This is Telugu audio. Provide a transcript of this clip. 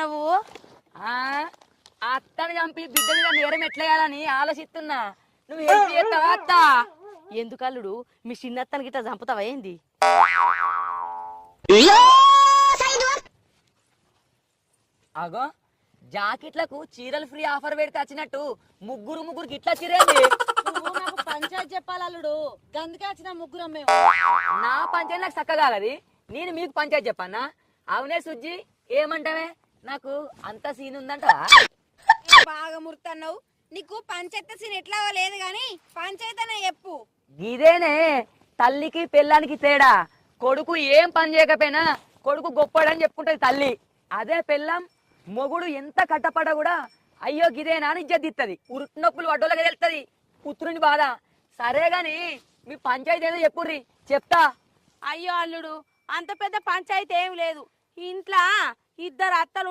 నువ్వు ఆ అత్తని చంపి బిడ్డ మీద నేరం ఎట్లేయాలని ఆలోచిస్తున్నా. నువ్వు హెల్ప్ చేస్తావా అత్త? ఎందుకు అల్లుడు మీ చిన్నత్తనికి ఇట్లా చంపుతావా ఏంది? అగో జాకెట్లకు చీరలు ఫ్రీ ఆఫర్ పెడితే వచ్చినట్టు ముగ్గురికి ఇట్లా చీరేంది. నువ్వు నాకు పంచాయతీ చెప్పాలి అల్లుడు, గందుకే వచ్చిన ముగ్గురం మేము. నా పంచాయతీ నాకు చక్కగా కాదు, నేను మీకు పంచాయతీ చెప్పానా? అవునే సుజ్జి, ఏమంటావే? నాకు అంత సీన్ ఉందంట. బాగా ముర్తన్నావు. నీకు పంచాయతీ సీన్ ఎట్లా లేదు గాని పంచాయతీ అనే చెప్పు. ఇదేనే తల్లికి పెళ్ళానికి తేడా. కొడుకు ఏం పని చేయకపోయినా కొడుకు గొప్పడని చెప్పుకుంటది తల్లి. అదే పెళ్ళాం మొగుడు ఎంత కట్టపడ కూడా అయ్యో గిదేనా అని ఇజ్జద్దిత్తది. ఉరుకు నొప్పులు వడ్డోళ్ళకి తెలుస్తుంది పుత్రుని బాధ. సరే గాని మీ పంచాయతీ ఏదో చెప్పుర్రి, చెప్తా. అయ్యో అల్లుడు, అంత పెద్ద పంచాయతీ ఏం లేదు. ఇంట్లో ఇద్దరు అత్తలు